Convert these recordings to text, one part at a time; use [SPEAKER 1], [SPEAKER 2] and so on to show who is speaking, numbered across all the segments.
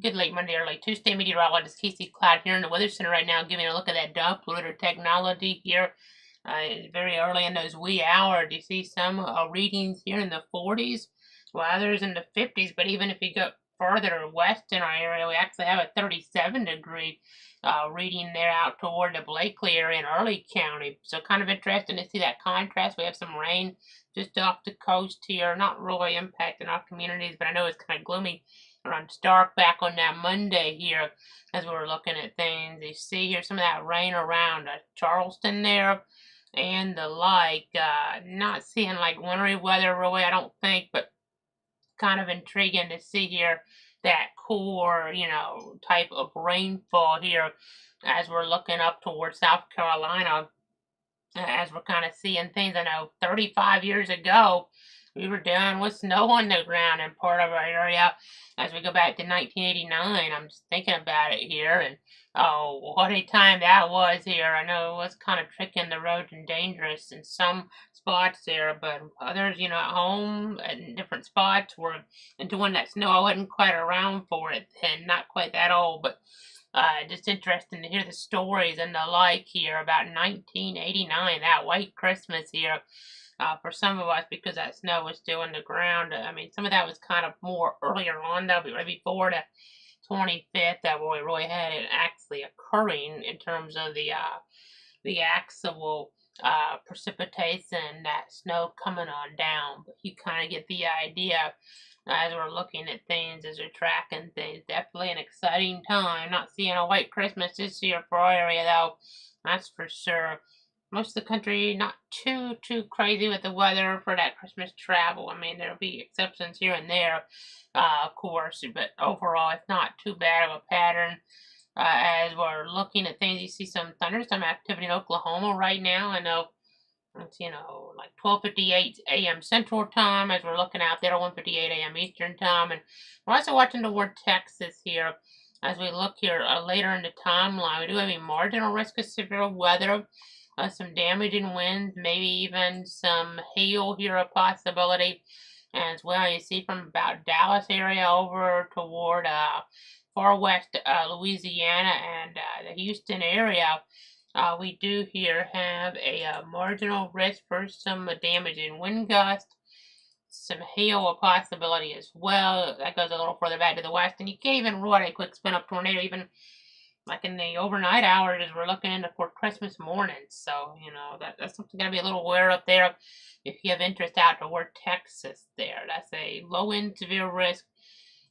[SPEAKER 1] Good late Monday, early Tuesday. Meteorologist Casey Cloud here in the Weather Center right now, giving a look at that Doppler technology here. It's very early in those wee hours. You see some readings here in the 40s, while others in the 50s. But even if you go further west in our area, we actually have a 37-degree reading there out toward the Blakely area in Early County. So kind of interesting to see that contrast. We have some rain just off the coast here, not really impacting our communities, but I know it's kind of gloomy around Stark back on that Monday here as we were looking at things. You see here some of that rain around Charleston there and the like. Not seeing like wintry weather really, I don't think, but kind of intriguing to see here that core, type of rainfall here as we're looking up towards South Carolina, as we're kind of seeing things. I know 35 years ago, we were dealing with snow on the ground in part of our area. As we go back to 1989, I'm just thinking about it here, and oh, what a time that was here. I know it was kind of tricky in the roads and dangerous in some spots there, but others, at home in different spots were into when that snow. I wasn't quite around for it then, not quite that old, but just interesting to hear the stories and the like here about 1989, that white Christmas here. For some of us, because that snow was still in the ground. I mean, some of that was kind of more earlier on, though, but right before the 25th, that we really had it actually occurring in terms of the actual precipitation, that snow coming on down. But you kind of get the idea as we're looking at things, as we're tracking things. Definitely an exciting time. Not seeing a white Christmas this year for our area, though. That's for sure. Most of the country not too crazy with the weather for that Christmas travel. I mean, there'll be exceptions here and there, of course, but overall, it's not too bad of a pattern. As we're looking at things, you see some thunderstorm activity in Oklahoma right now. I know it's, like 12:58 a.m. Central Time as we're looking out there, 1:58 a.m. Eastern Time. And we're also watching toward Texas here as we look here later in the timeline. We do have a marginal risk of severe weather, some damaging winds, maybe even some hail here, a possibility as well. You see from about Dallas area over toward far west Louisiana and the Houston area. We do here have a marginal risk for some damaging wind gusts, some hail a possibility as well. That goes a little further back to the west, and you can't even rule out a quick spin up tornado, even like in the overnight hours as we're looking into for Christmas morning. So, that's something got to be a little aware up there if you have interest out toward Texas there. That's a low end severe risk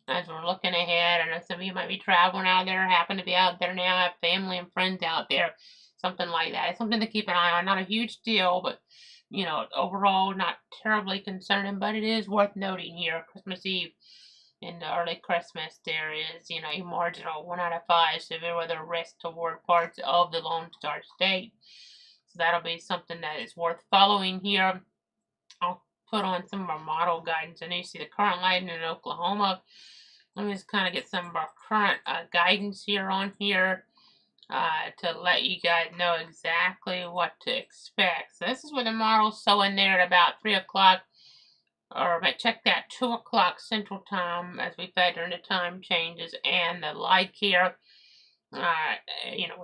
[SPEAKER 1] as we're looking ahead. I know some of you might be traveling out there, happen to be out there now, have family and friends out there, something like that. It's something to keep an eye on. Not a huge deal, but overall not terribly concerning, but it is worth noting here. Christmas Eve in the early Christmas, there is, a marginal 1 out of 5 severe weather risk toward parts of the Lone Star State. So that'll be something that is worth following here. I'll put on some of our model guidance. I know you see the current lighting in Oklahoma. Let me just kind of get some of our current guidance here on here to let you guys know exactly what to expect. So this is where the model's showing there at about 3 o'clock, or check that 2 o'clock Central Time as we factor in the time changes and the like here. We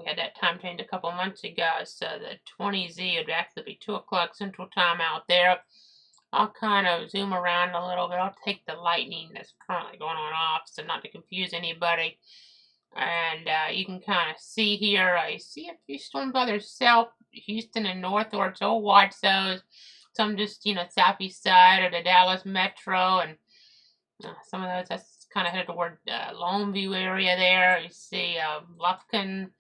[SPEAKER 1] had that time change a couple months ago, so the 20Z would actually be 2 o'clock Central Time out there. I'll kind of zoom around a little bit. I'll take the lightning that's currently going on off, so not to confuse anybody. And you can kind of see here, I see a few storms by themselves, Houston and northward, so watch those. Some just, southeast side of the Dallas metro, and some of those, that's kind of headed toward Longview area there. You see Lufkin,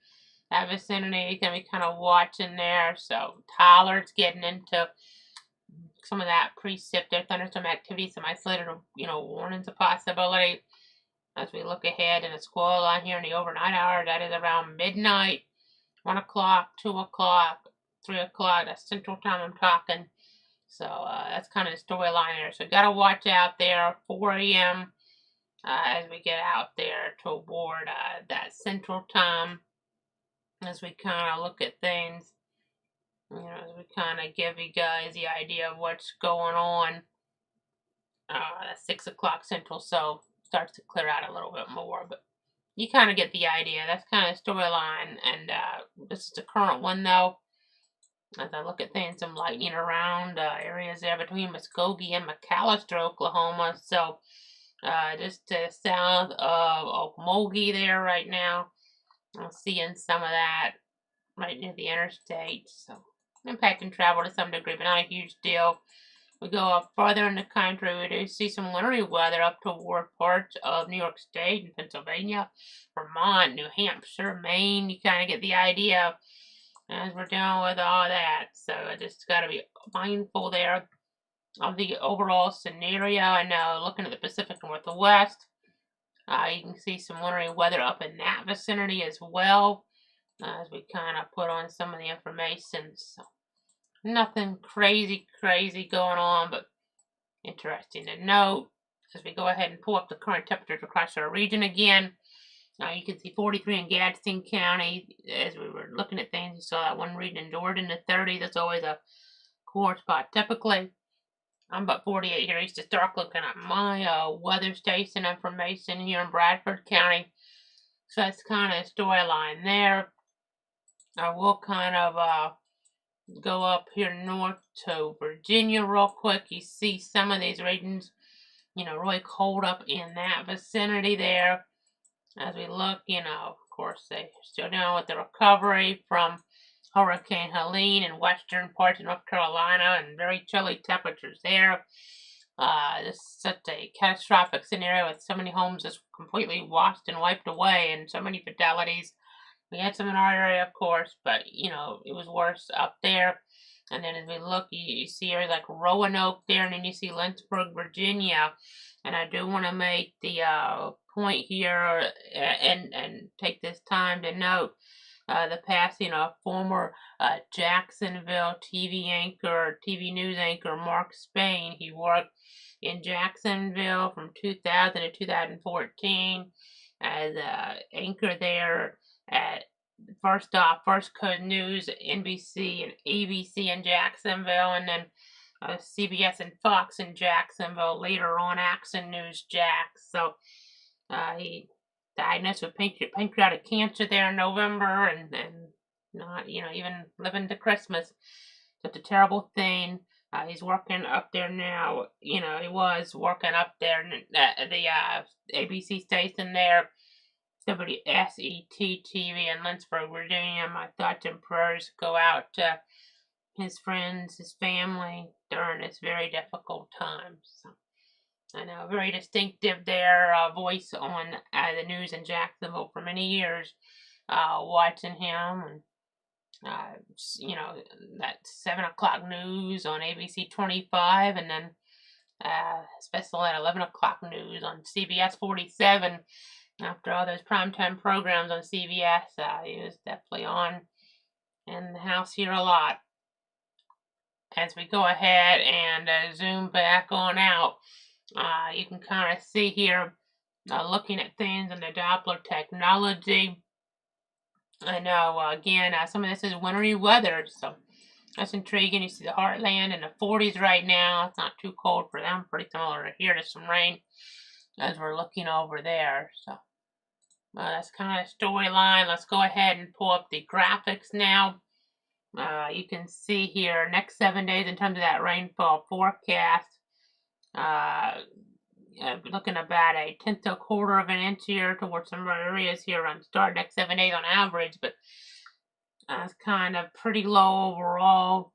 [SPEAKER 1] that vicinity, going to be kind of watching there. So Tyler's getting into some of that precip there, thunderstorm activity, some isolated, warnings a possibility. As we look ahead in a squall line here in the overnight hour, that is around midnight, 1 o'clock, 2 o'clock, 3 o'clock, that's Central Time I'm talking. So that's kind of the storyline there. So got to watch out there, 4 a.m. As we get out there toward that Central Time, as we kind of look at things, as we kind of give you guys the idea of what's going on. That's 6 o'clock Central, so starts to clear out a little bit more, but you kind of get the idea. That's kind of storyline, and this is the current one though. As I look at things, some lightning around areas there between Muskogee and McAllister, Oklahoma. So just to the south of Okmulgee there right now. I'm seeing some of that right near the interstate. So impacting travel to some degree, but not a huge deal. We go up further in the country, we do see some wintry weather up toward parts of New York State and Pennsylvania, Vermont, New Hampshire, Maine. You kind of get the idea as we're dealing with all that. So I just got to be mindful there of the overall scenario. I know looking at the Pacific Northwest, you can see some wintry weather up in that vicinity as well, as we kind of put on some of the information. So nothing crazy going on, but interesting to note. As we go ahead and pull up the current temperatures across our region again, you can see 43 in Gadsden County. As we were looking at things, you saw that one reading in Jordan, the 30. That's always a core spot typically. I'm about 48 here east of Stark, looking at my weather station information here in Bradford County. So that's kind of a storyline there. I will kind of go up here north to Virginia real quick. You see some of these regions, really cold up in that vicinity there. As we look, of course, they're still dealing with the recovery from Hurricane Helene in western parts of North Carolina, and very chilly temperatures there. This is such a catastrophic scenario with so many homes just completely washed and wiped away, and so many fatalities. We had some in our area, of course, but it was worse up there. And then as we look, you see areas like Roanoke there, and then you see Lynchburg, Virginia. And I do want to make the point here and take this time to note the passing of former Jacksonville TV news anchor Mark Spain. He worked in Jacksonville from 2000 to 2014 as an anchor there at First Coast News, NBC and ABC in Jacksonville, and then CBS and Fox in Jacksonville. Later on, Action News Jax. So he diagnosed with pancreatic cancer there in November, and not even living to Christmas. Such a terrible thing. He's working up there now. He was working up there at the ABC station there. WSET TV in Lynchburg, Virginia. My thoughts and prayers go out to his friends, his family during this very difficult time. So, I know, very distinctive there voice on the news in Jacksonville for many years. Watching him and that 7 o'clock news on ABC 25, and then especially at 11 o'clock news on CBS 47. After all those primetime programs on CBS, he was definitely on in the house here a lot. As we go ahead and zoom back on out, you can kind of see here, looking at things in the Doppler technology. I know, again, some of this is wintry weather, so that's intriguing. You see the Heartland in the 40s right now. It's not too cold for them. Pretty similar to here to some rain as we're looking over there. So that's kind of storyline. Let's go ahead and pull up the graphics now. You can see here next 7 days in terms of that rainfall forecast. Looking about a tenth to a quarter of an inch here towards some areas here on start next 7 days on average, but it's kind of pretty low overall.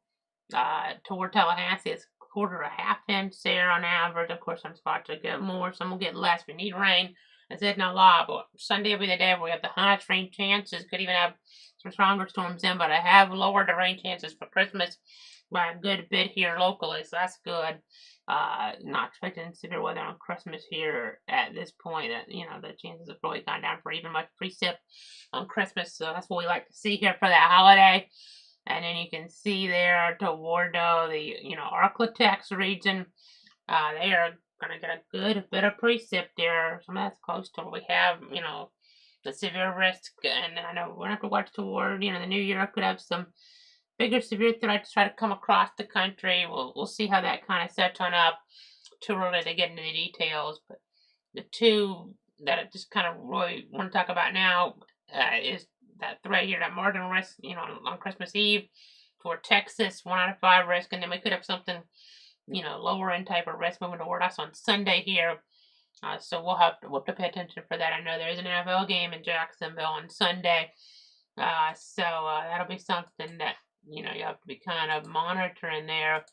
[SPEAKER 1] Toward Tallahassee, it's a quarter to a half inch there on average. Of course, some spots will get more, some will get less. We need rain. I said not a lot, but Sunday will be the day where we have the highest rain chances. Could even have some stronger storms in, but I have lowered the rain chances for Christmas by a good bit here locally, so that's good. Not expecting severe weather on Christmas here at this point. That the chances have really gone down for even much precip on Christmas, so that's what we like to see here for that holiday. And then you can see there toward the Arklatex region, they are going to get a good bit of precip there. Some of that's close to what we have, the severe risk. And I know we're going to have to watch toward, the new year could have some bigger severe threats try to come across the country. We'll see how that kind of sets on up. Too early to get into the details, but the two that I just kind of really want to talk about now is that threat here, that margin risk, on Christmas Eve for Texas, 1 out of 5 risk, and then we could have something, lower end type of risk moving toward us on Sunday here. So we'll have to pay attention for that. I know there is an NFL game in Jacksonville on Sunday, so that'll be something that you have to be kind of monitoring there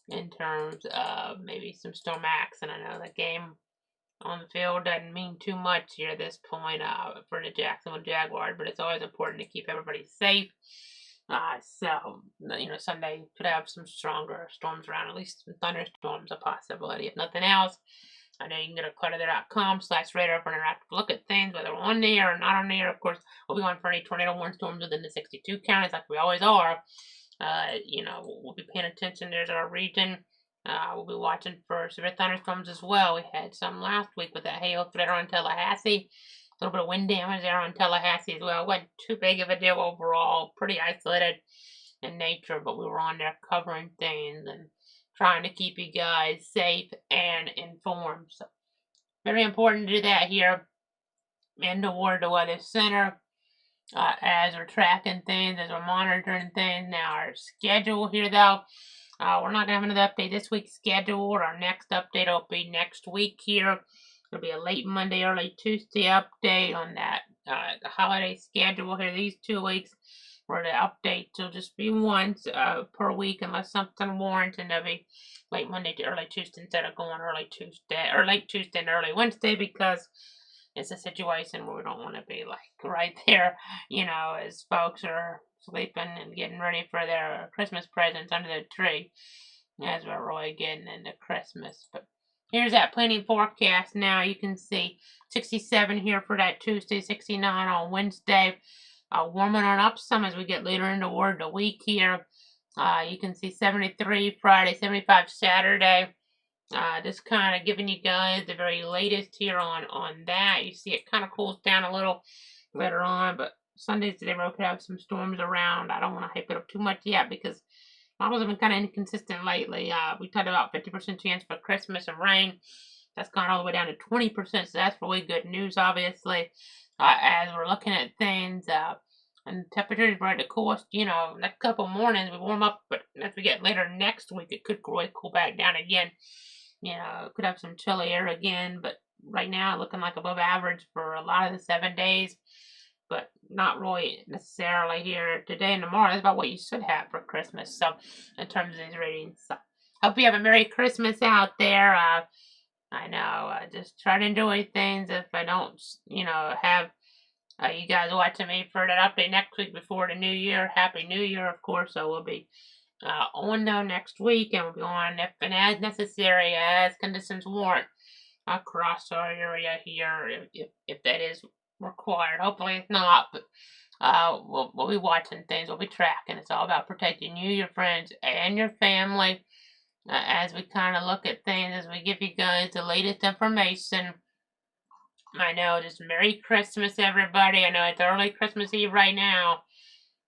[SPEAKER 1] in terms of maybe some storm acts. And I know the game on the field doesn't mean too much here at this point for the Jacksonville Jaguars, but it's always important to keep everybody safe. So Sunday could have some stronger storms around, at least some thunderstorms a possibility, if nothing else. I know you can go to clutterther.com/radar for an interactive look at things, whether we're on the air or not on the air. Of course, we'll be on for any tornado warning storms within the 62 counties, like we always are. We'll be paying attention. There's our region. We'll be watching for severe thunderstorms as well. We had some last week with that hail threat around Tallahassee. A little bit of wind damage there on Tallahassee as well. It wasn't too big of a deal overall. Pretty isolated in nature, but we were on there covering things and trying to keep you guys safe and informed. So very important to do that here in the Ward the Weather Center. As we're tracking things, as we're monitoring things. Now our schedule here though, we're not going to have another update this week scheduled. Our next update will be next week here. It'll be a late Monday, early Tuesday update on that holiday schedule here these 2 weeks. Where the update will just be once per week unless something warrants, and it'll be late Monday to early Tuesday instead of going early Tuesday or late Tuesday and early Wednesday, because it's a situation where we don't want to be like right there, as folks are sleeping and getting ready for their Christmas presents under the tree as we're really getting into Christmas. But here's that planning forecast now. You can see 67 here for that Tuesday, 69 on Wednesday. Warming on up some as we get later into the week here. You can see 73 Friday, 75 Saturday. Just kind of giving you guys the very latest here on that. You see it kind of cools down a little later on, but Sundays today we could have some storms around. I don't want to hype it up too much yet because models have been kind of inconsistent lately. We talked about 50% chance for Christmas and rain. That's gone all the way down to 20%, so that's really good news, obviously. As we're looking at things, and temperatures right to cool us, next couple mornings we warm up, but as we get later next week, it could really cool back down again. Could have some chilly air again, but right now looking like above average for a lot of the 7 days, but not really necessarily here today and tomorrow. That's about what you should have for Christmas. So in terms of these ratings, so hope you have a Merry Christmas out there. I know, just try to enjoy things. If I don't, have you guys watching me for that update next week before the new year, Happy New Year, of course. So we'll be on though next week, and we'll be on if and as necessary, as conditions warrant, across our area here, if that is required. Hopefully it's not, but we'll be watching things. We'll be tracking. It's all about protecting you, your friends, and your family. As we kind of look at things, as we give you guys the latest information. I know, just Merry Christmas, everybody. I know it's early Christmas Eve right now,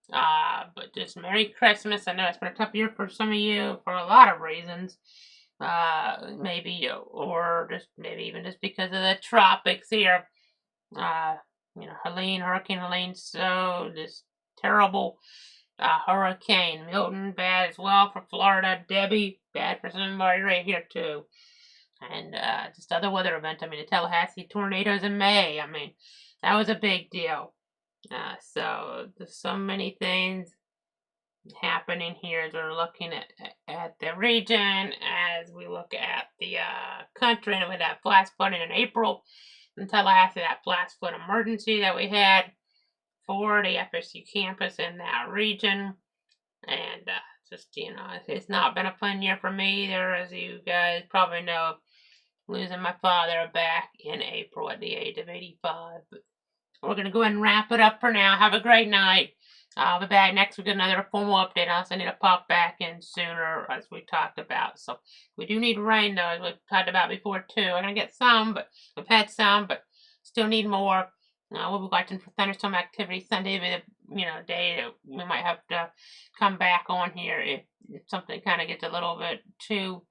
[SPEAKER 1] but just Merry Christmas. I know it's been a tough year for some of you for a lot of reasons, maybe, or just maybe even just because of the tropics here. Hurricane Helene, so just terrible. Hurricane Milton, bad as well for Florida. Debbie, bad for somebody right here too. And just other weather events. The Tallahassee tornadoes in May. That was a big deal. So there's so many things happening here as we're looking at the region, as we look at the country, and with that flash flooding in April in Tallahassee, that flash flood emergency that we had for the FSU campus in that region. And it's not been a fun year for me either, as you guys probably know, losing my father back in April at the age of 85. But we're going to go ahead and wrap it up for now. Have a great night. I'll be back next week with another formal update. I also need to pop back in sooner, as we talked about. So we do need rain, though, as we've talked about before, too. We're going to get some, but we've had some, but still need more. We'll be watching for thunderstorm activity Sunday, day that we might have to come back on here if something kind of gets a little bit too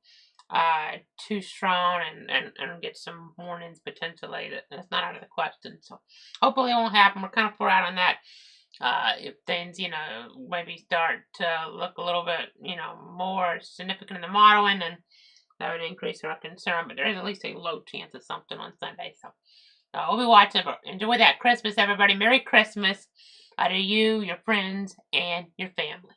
[SPEAKER 1] too strong and get some warnings potentially. That's not out of the question. So hopefully it won't happen. We're kind of far out on that. If things, maybe start to look a little bit, more significant in the modeling, then that would increase our concern. But there is at least a low chance of something on Sunday. So we'll be watching. But enjoy that Christmas, everybody. Merry Christmas to you, your friends, and your family.